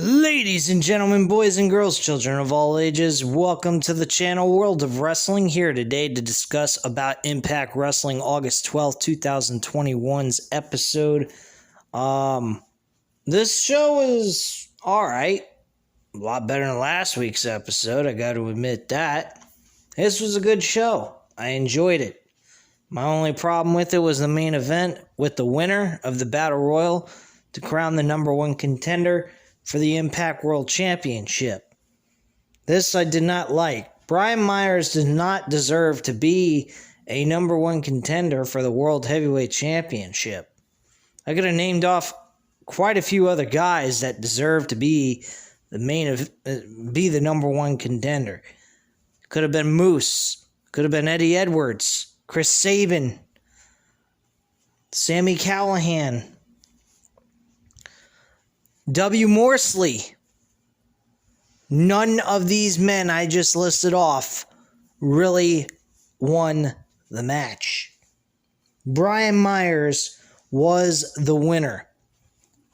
Ladies and gentlemen, boys and girls, children of all ages, welcome to the channel World of Wrestling. Here today to discuss about Impact Wrestling August 12th, 2021's episode. This show is alright. A lot better than last week's episode, I gotta admit that. This was a good show. I enjoyed it. My only problem with it was the main event with the winner of the Battle Royal to crown the number one contender for the Impact World Championship. This I did not like. Brian Myers does not deserve to be a number one contender for the World Heavyweight Championship. I could have named off quite a few other guys that deserve to be the number one contender. Could have been Moose. Could have been Eddie Edwards. Chris Sabin. Sami Callihan. W. Morsley. None of these men I just listed off really won the match. Brian Myers was the winner.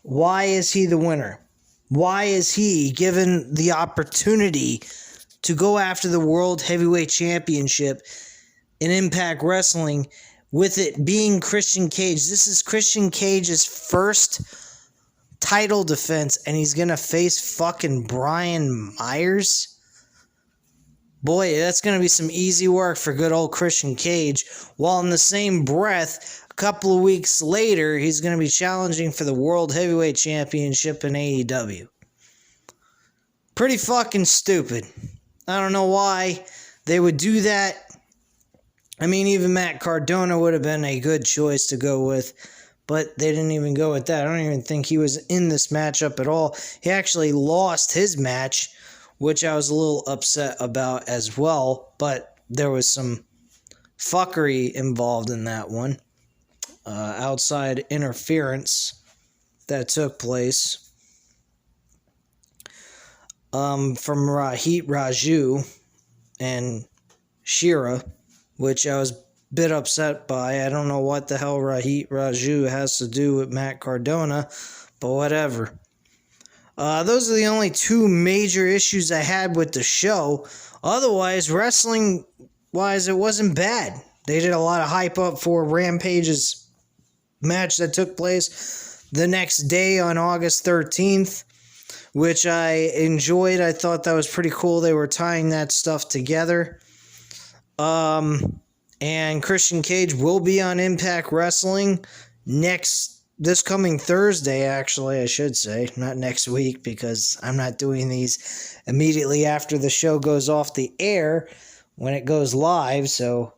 Why is he the winner? Why is he given the opportunity to go after the World Heavyweight Championship in Impact Wrestling with it being Christian Cage? This is Christian Cage's first title defense, and he's gonna face fucking Brian Myers? Boy, that's gonna be some easy work for good old Christian Cage, while in the same breath, a couple of weeks later, he's gonna be challenging for the World Heavyweight Championship in AEW. Pretty fucking stupid. I don't know why they would do that. I mean, even Matt Cardona would have been a good choice to go with, but they didn't even go with that. I don't even think he was in this matchup at all. He actually lost his match, which I was a little upset about as well, but there was some fuckery involved in that one. Outside interference that took place from Rohit Raju and Shira, which I was bit upset by. I don't know what the hell Rohit Raju has to do with Matt Cardona, but whatever. Those are the only two major issues I had with the show. Otherwise, wrestling-wise, it wasn't bad. They did a lot of hype up for Rampage's match that took place the next day on August 13th, which I enjoyed. I thought that was pretty cool. They were tying that stuff together. And Christian Cage will be on Impact Wrestling this coming Thursday, actually, I should say. Not next week, because I'm not doing these immediately after the show goes off the air when it goes live. So,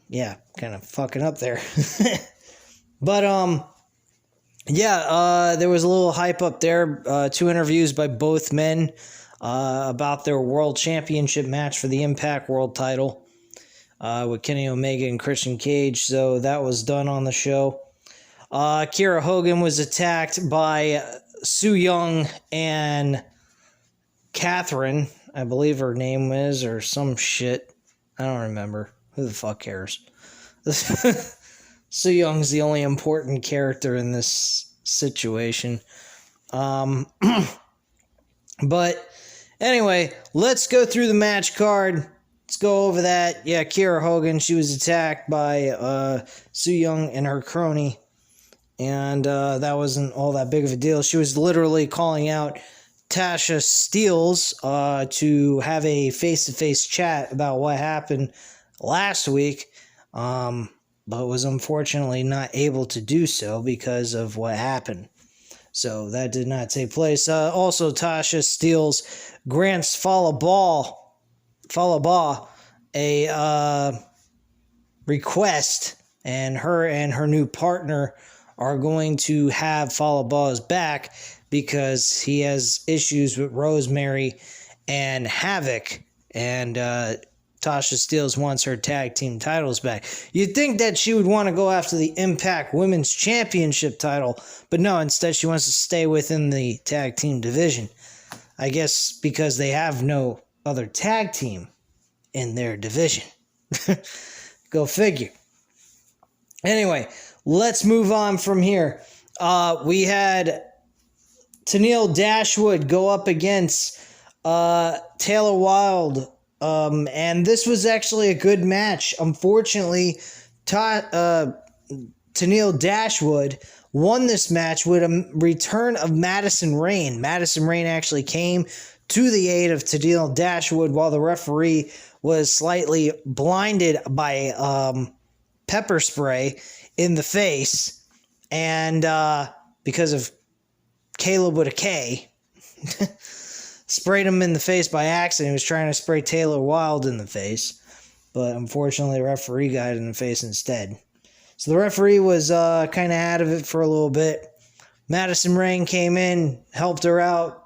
yeah, kind of fucking up there. But, there was a little hype up there. 2 interviews by both men about their World Championship match for the Impact World title. With Kenny Omega and Christian Cage, so that was done on the show. Kiera Hogan was attacked by Su Yung and Catherine, I believe her name is, or some shit. I don't remember. Who the fuck cares? Su Young's the only important character in this situation. But anyway, let's go through the match card. Let's go over that. Yeah, Kiera Hogan, she was attacked by Su Yung and her crony. And that wasn't all that big of a deal. She was literally calling out Tasha Steelz to have a face-to-face chat about what happened last week. But was unfortunately not able to do so because of what happened. So that did not take place. Also, Tasha Steelz grants Falaba a request, and her new partner are going to have Falaba's back because he has issues with Rosemary and Havoc, and Tasha Steelz wants her tag team titles back. You'd think that she would want to go after the Impact Women's Championship title, but no, instead she wants to stay within the tag team division. I guess because they have no other tag team in their division. Go figure. Anyway, let's move on from here. We had Tennille Dashwood go up against Taylor Wilde. And this was actually a good match. Unfortunately, Tennille Dashwood won this match with a return of Madison Rayne. Madison Rayne actually came to the aid of Tennille Dashwood while the referee was slightly blinded by pepper spray in the face. And because of Caleb with a K, sprayed him in the face by accident. He was trying to spray Taylor Wilde in the face, but unfortunately the referee got it in the face instead. So the referee was kind of out of it for a little bit. Madison Rayne came in, helped her out.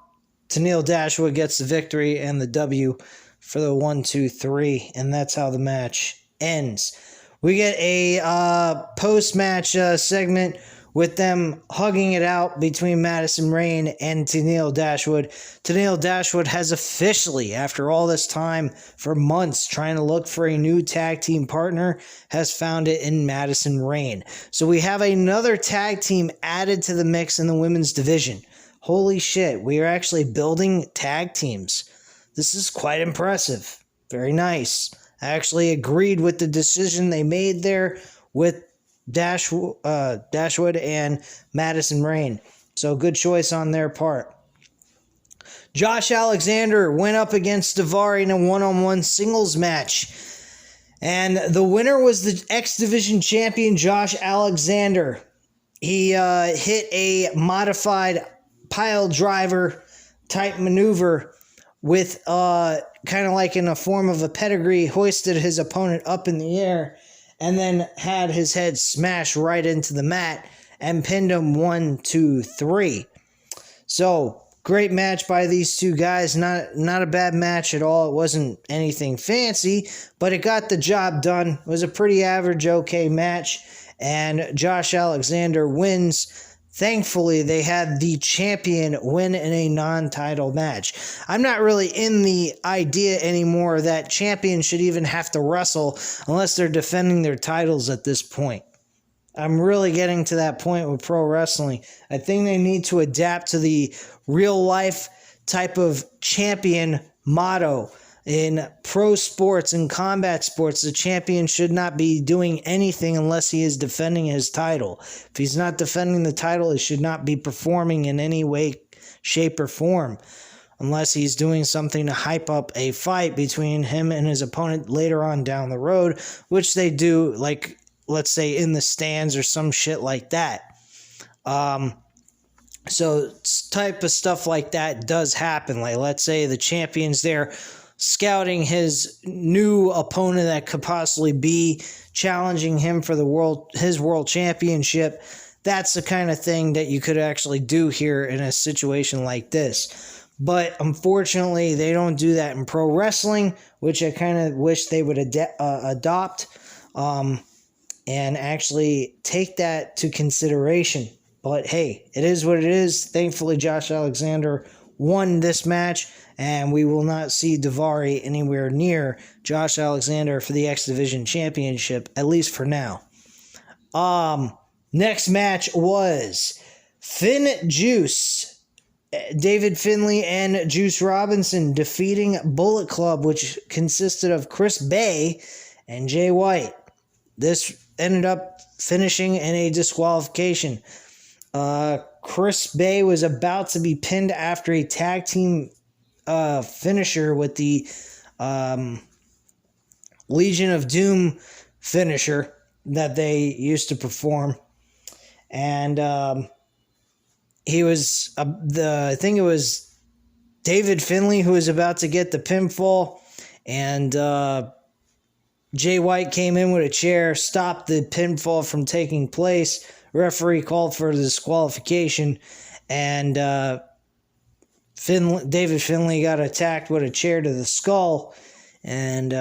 Tennille Dashwood gets the victory and the W for the 1-2-3, and that's how the match ends. We get a post-match segment with them hugging it out between Madison Rayne and Tennille Dashwood. Tennille Dashwood has officially, after all this time, for months, trying to look for a new tag team partner, has found it in Madison Rayne. So we have another tag team added to the mix in the women's division. Holy shit, we are actually building tag teams. This is quite impressive. Very nice. I actually agreed with the decision they made there with Dashwood and Madison Rayne. So good choice on their part. Josh Alexander went up against Daivari in a one-on-one singles match. And the winner was the X Division champion, Josh Alexander. He hit a modified pile driver type maneuver with kind of like in a form of a pedigree, hoisted his opponent up in the air, and then had his head smash right into the mat and pinned him 1-2-3. So, great match by these two guys. Not a bad match at all. It wasn't anything fancy, but it got the job done. It was a pretty average, okay match, and Josh Alexander wins. Thankfully, they had the champion win in a non-title match. I'm not really in the idea anymore that champions should even have to wrestle unless they're defending their titles at this point. I'm really getting to that point with pro wrestling. I think they need to adapt to the real-life type of champion motto. In pro sports and combat sports, the champion should not be doing anything unless he is defending his title. If he's not defending the title, he should not be performing in any way, shape, or form, unless he's doing something to hype up a fight between him and his opponent later on down the road, which they do, like, let's say, in the stands or some shit like that. So type of stuff like that does happen. Like, let's say the champion's there scouting his new opponent that could possibly be challenging him for his world championship. That's the kind of thing that you could actually do here in a situation like this. But unfortunately, they don't do that in pro wrestling, which I kind of wish they would adopt and actually take that to consideration. But hey, it is what it is. Thankfully, Josh Alexander won this match, and we will not see Daivari anywhere near Josh Alexander for the X Division Championship, at least for now. Next match was Finn Juice, David Finlay and Juice Robinson defeating Bullet Club, which consisted of Chris Bay and Jay White. This ended up finishing in a disqualification. Chris Bay was about to be pinned after a tag team finisher with the Legion of Doom finisher that they used to perform. And he was, I think it was David Finlay who was about to get the pinfall, and Jay White came in with a chair, stopped the pinfall from taking place. Referee called for the disqualification, and David Finlay got attacked with a chair to the skull and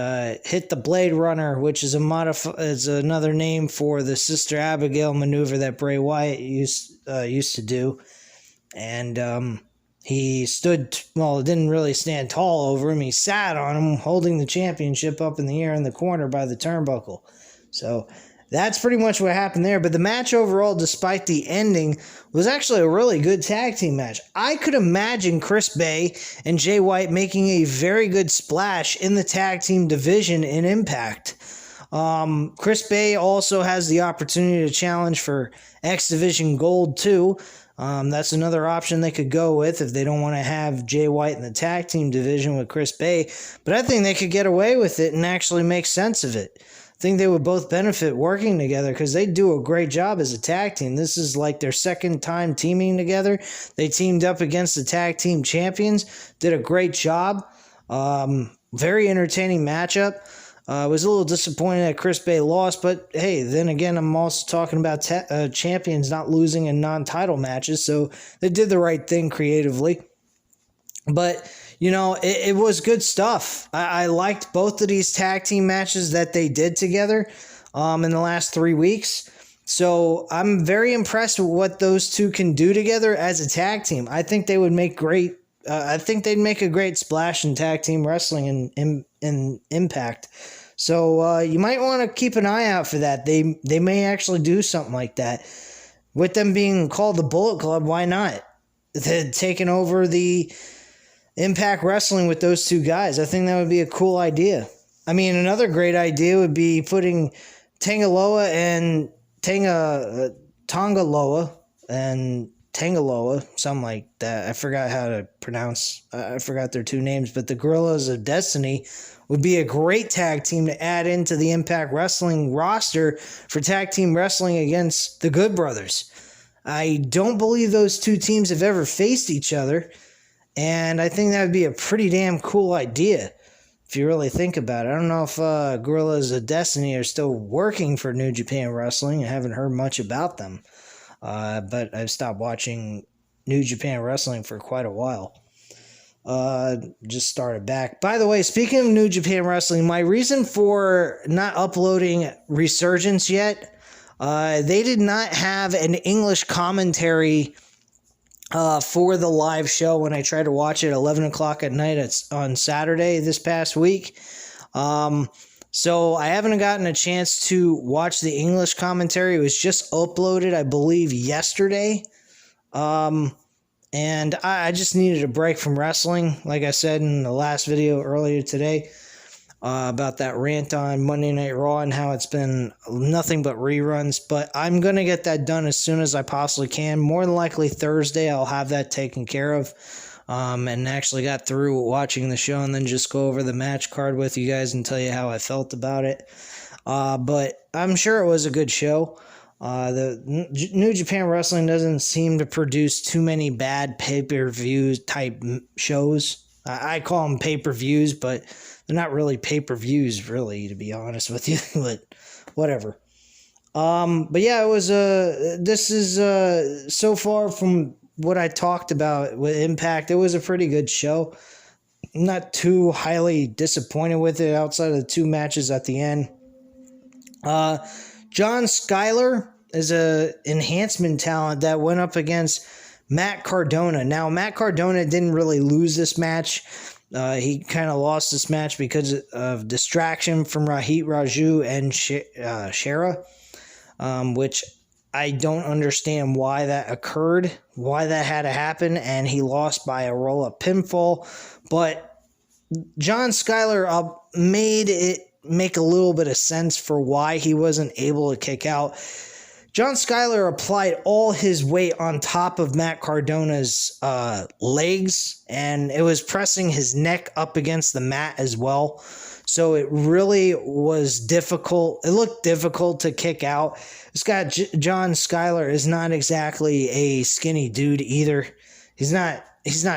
hit the Blade Runner, which is is another name for the Sister Abigail maneuver that Bray Wyatt used to do. And he didn't really stand tall over him. He sat on him, holding the championship up in the air in the corner by the turnbuckle. So that's pretty much what happened there. But the match overall, despite the ending, was actually a really good tag team match. I could imagine Chris Bay and Jay White making a very good splash in the tag team division in Impact. Chris Bay also has the opportunity to challenge for X Division Gold too. That's another option they could go with if they don't want to have Jay White in the tag team division with Chris Bay. But I think they could get away with it and actually make sense of it. I think they would both benefit working together because they do a great job as a tag team. This is like their second time teaming together. They teamed up against the tag team champions, did a great job. Very entertaining matchup. Was a little disappointed that Chris Bay lost, but hey, then again, I'm also talking about champions not losing in non-title matches, so they did the right thing creatively. But, you know, it was good stuff. I liked both of these tag team matches that they did together in the last 3 weeks. So I'm very impressed with what those two can do together as a tag team. I think they would make great. I think they'd make a great splash in tag team wrestling in Impact. So you might want to keep an eye out for that. They may actually do something like that. With them being called the Bullet Club, why not? They're taking over the Impact Wrestling with those two guys. I think that would be a cool idea. I mean, another great idea would be putting Tangaloa and Tongaloa and Tangaloa, something like that. I forgot how to pronounce. I forgot their two names, but the Guerrillas of Destiny would be a great tag team to add into the Impact Wrestling roster for tag team wrestling against the Good Brothers. I don't believe those two teams have ever faced each other, and I think that would be a pretty damn cool idea if you really think about it. I don't know if Guerrillas of Destiny are still working for New Japan Wrestling. I haven't heard much about them. But I've stopped watching New Japan Wrestling for quite a while. Just started back. By the way, speaking of New Japan Wrestling, my reason for not uploading Resurgence yet, they did not have an English commentary for the live show when I tried to watch it at 11 o'clock at night on Saturday this past week. So I haven't gotten a chance to watch the English commentary. It was just uploaded, I believe, yesterday. And I just needed a break from wrestling, like I said in the last video earlier today, about that rant on Monday Night Raw and how it's been nothing but reruns. But I'm going to get that done as soon as I possibly can. More than likely Thursday, I'll have that taken care of. And actually got through watching the show and then just go over the match card with you guys and tell you how I felt about it. But I'm sure it was a good show. The New Japan Wrestling doesn't seem to produce too many bad pay-per-view type shows. I call them pay-per-views, but they're not really pay-per-views, really, to be honest with you. But whatever. But yeah, it was this is so far from what I talked about with Impact, it was a pretty good show. Not too highly disappointed with it outside of the two matches at the end. John Skyler is a enhancement talent that went up against Matt Cardona. Now, Matt Cardona didn't really lose this match. He kind of lost this match because of distraction from Rohit Raju and Shera, which I don't understand why that occurred, why that had to happen, and he lost by a roll-up pinfall. But John Skyler made it make a little bit of sense for why he wasn't able to kick out. John Skyler applied all his weight on top of Matt Cardona's legs, and it was pressing his neck up against the mat as well. So it really was difficult. It looked difficult to kick out. This guy, John Skyler, is not exactly a skinny dude either. He's not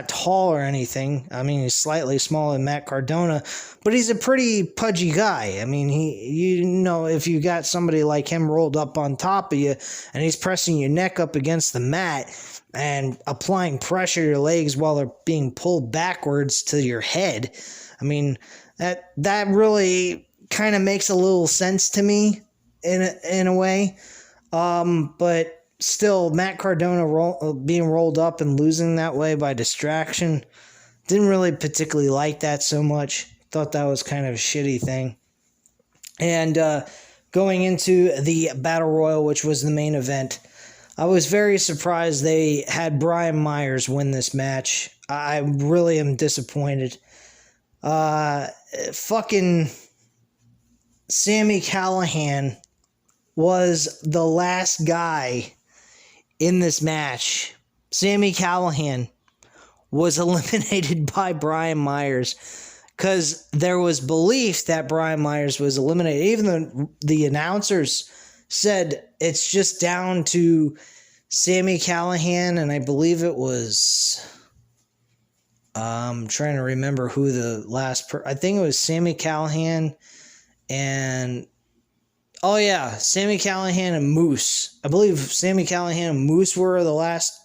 tall or anything. I mean, he's slightly smaller than Matt Cardona, but he's a pretty pudgy guy. I mean, if you got somebody like him rolled up on top of you and he's pressing your neck up against the mat and applying pressure to your legs while they're being pulled backwards to your head, I mean, that really kind of makes a little sense to me in a way. But still, Matt Cardona being rolled up and losing that way by distraction, didn't really particularly like that so much. Thought that was kind of a shitty thing. And going into the Battle Royal, which was the main event. I was very surprised they had Brian Myers win this match. I really am disappointed. Fucking Sami Callihan was the last guy in this match. Sami Callihan was eliminated by Brian Myers because there was belief that Brian Myers was eliminated. Even though the announcers said it's just down to Sami Callihan, and I believe it was... I'm trying to remember who the last... I think it was Sami Callihan and... Oh, yeah, Sami Callihan and Moose. I believe Sami Callihan and Moose were the last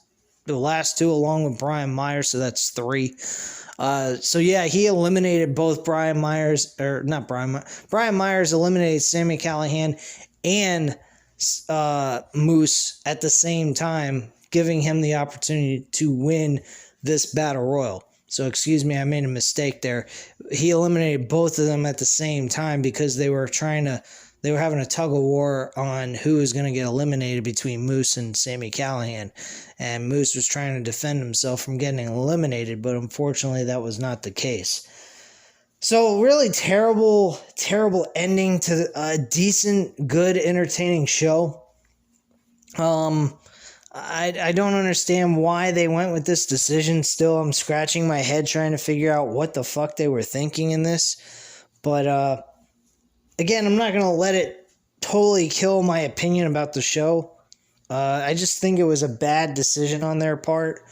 two, along with Brian Myers, so that's 3. So, yeah, he eliminated both Brian Myers... Or, not Brian Myers. Brian Myers eliminated Sami Callihan and Moose at the same time, giving him the opportunity to win this Battle Royal. So, excuse me, I made a mistake there. He eliminated both of them at the same time because they were having a tug of war on who was going to get eliminated between Moose and Sami Callihan. And Moose was trying to defend himself from getting eliminated, but unfortunately that was not the case. So, really terrible ending to a decent, good, entertaining show. I don't understand why they went with this decision. Still, I'm scratching my head trying to figure out what the fuck they were thinking in this. But, again, I'm not going to let it totally kill my opinion about the show. I just think it was a bad decision on their part.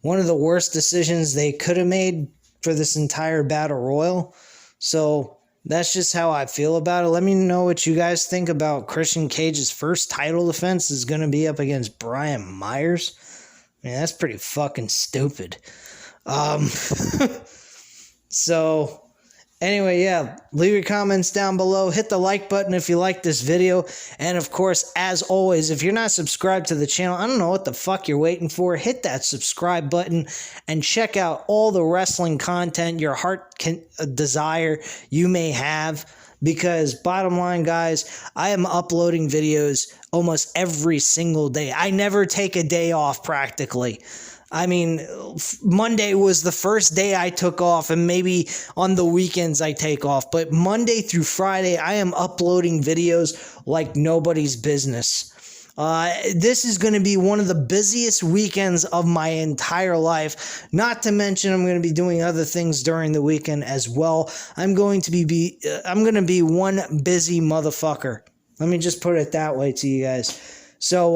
One of the worst decisions they could have made for this entire Battle Royal. So that's just how I feel about it. Let me know what you guys think about Christian Cage's first title defense is going to be up against Brian Myers. I mean, that's pretty fucking stupid. So... Anyway, yeah, leave your comments down below. Hit the like button if you like this video. And, of course, as always, if you're not subscribed to the channel, I don't know what the fuck you're waiting for. Hit that subscribe button and check out all the wrestling content your heart can desire you may have. Because, bottom line, guys, I am uploading videos almost every single day. I never take a day off, practically. I mean, Monday was the first day I took off, and maybe on the weekends I take off. But Monday through Friday, I am uploading videos like nobody's business. This is going to be one of the busiest weekends of my entire life. Not to mention, I'm going to be doing other things during the weekend as well. I'm going to be one busy motherfucker. Let me just put it that way to you guys. So,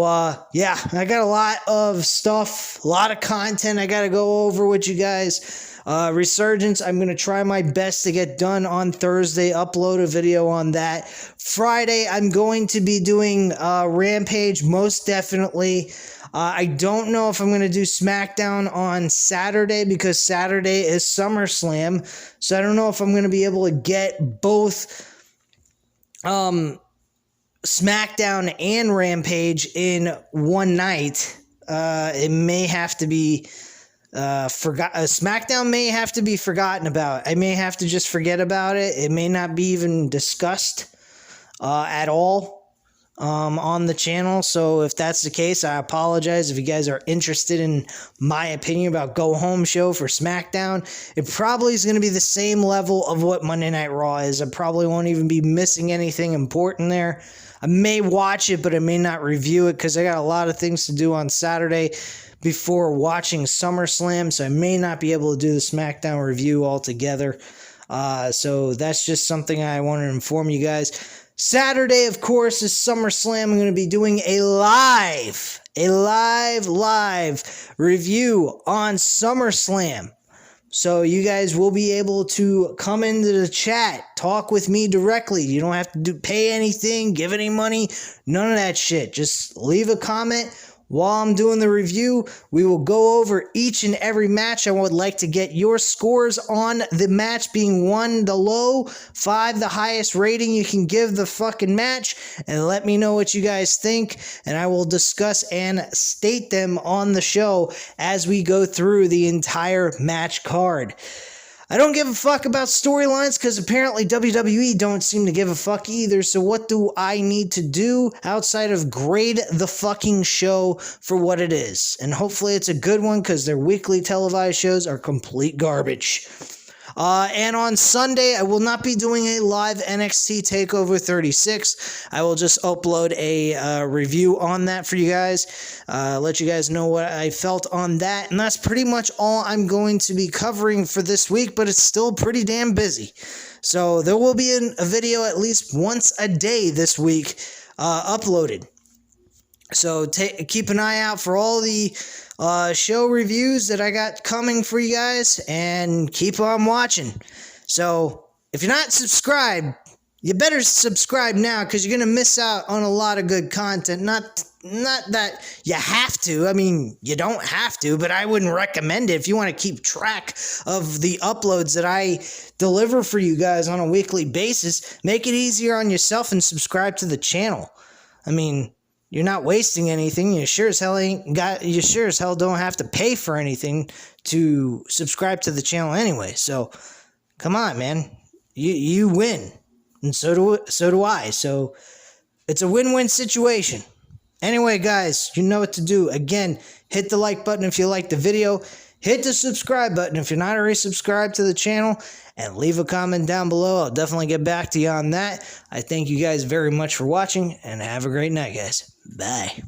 yeah, I got a lot of stuff, a lot of content I got to go over with you guys. Resurgence, I'm going to try my best to get done on Thursday, upload a video on that. Friday, I'm going to be doing Rampage, most definitely. I don't know if I'm going to do SmackDown on Saturday because Saturday is SummerSlam. So I don't know if I'm going to be able to get both SmackDown and Rampage in one night. It may have to be SmackDown may have to be forgotten about. I may have to just forget about it. It may not be even discussed at all on the channel. So if that's the case, I apologize. If you guys are interested in my opinion about Go Home Show for SmackDown, it probably is going to be the same level of what Monday Night Raw is. I probably won't even be missing anything important there. I may watch it, but I may not review it because I got a lot of things to do on Saturday before watching SummerSlam, so I may not be able to do the SmackDown review altogether. So that's just something I want to inform you guys. Saturday, of course, is SummerSlam. I'm going to be doing a live review on SummerSlam. So you guys will be able to come into the chat, talk with me directly. You don't have to pay anything, give any money, none of that shit. Just leave a comment while I'm doing the review. We will go over each and every match. I would like to get your scores on the match, being 1 the low, 5 the highest rating you can give the fucking match, and let me know what you guys think, and I will discuss and state them on the show as we go through the entire match card. I don't give a fuck about storylines because apparently WWE don't seem to give a fuck either. So what do I need to do outside of grade the fucking show for what it is? And hopefully it's a good one because their weekly televised shows are complete garbage. And on Sunday, I will not be doing a live NXT TakeOver 36. I will just upload a review on that for you guys. Let you guys know what I felt on that. And that's pretty much all I'm going to be covering for this week, but it's still pretty damn busy. So there will be a video at least once a day this week uploaded. So keep an eye out for all the show reviews that I got coming for you guys, and keep on watching. So if you're not subscribed, you better subscribe now because you're going to miss out on a lot of good content. Not that you have to. I mean, you don't have to, but I wouldn't recommend it if you want to keep track of the uploads that I deliver for you guys on a weekly basis. Make it easier on yourself and subscribe to the channel. I mean, you're not wasting anything. You sure as hell don't have to pay for anything to subscribe to the channel anyway. So, come on, man. You win, and so do I. So, it's a win-win situation. Anyway, guys, you know what to do. Again, hit the like button if you like the video. Hit the subscribe button if you're not already subscribed to the channel, and leave a comment down below. I'll definitely get back to you on that. I thank you guys very much for watching, and have a great night, guys. Bye.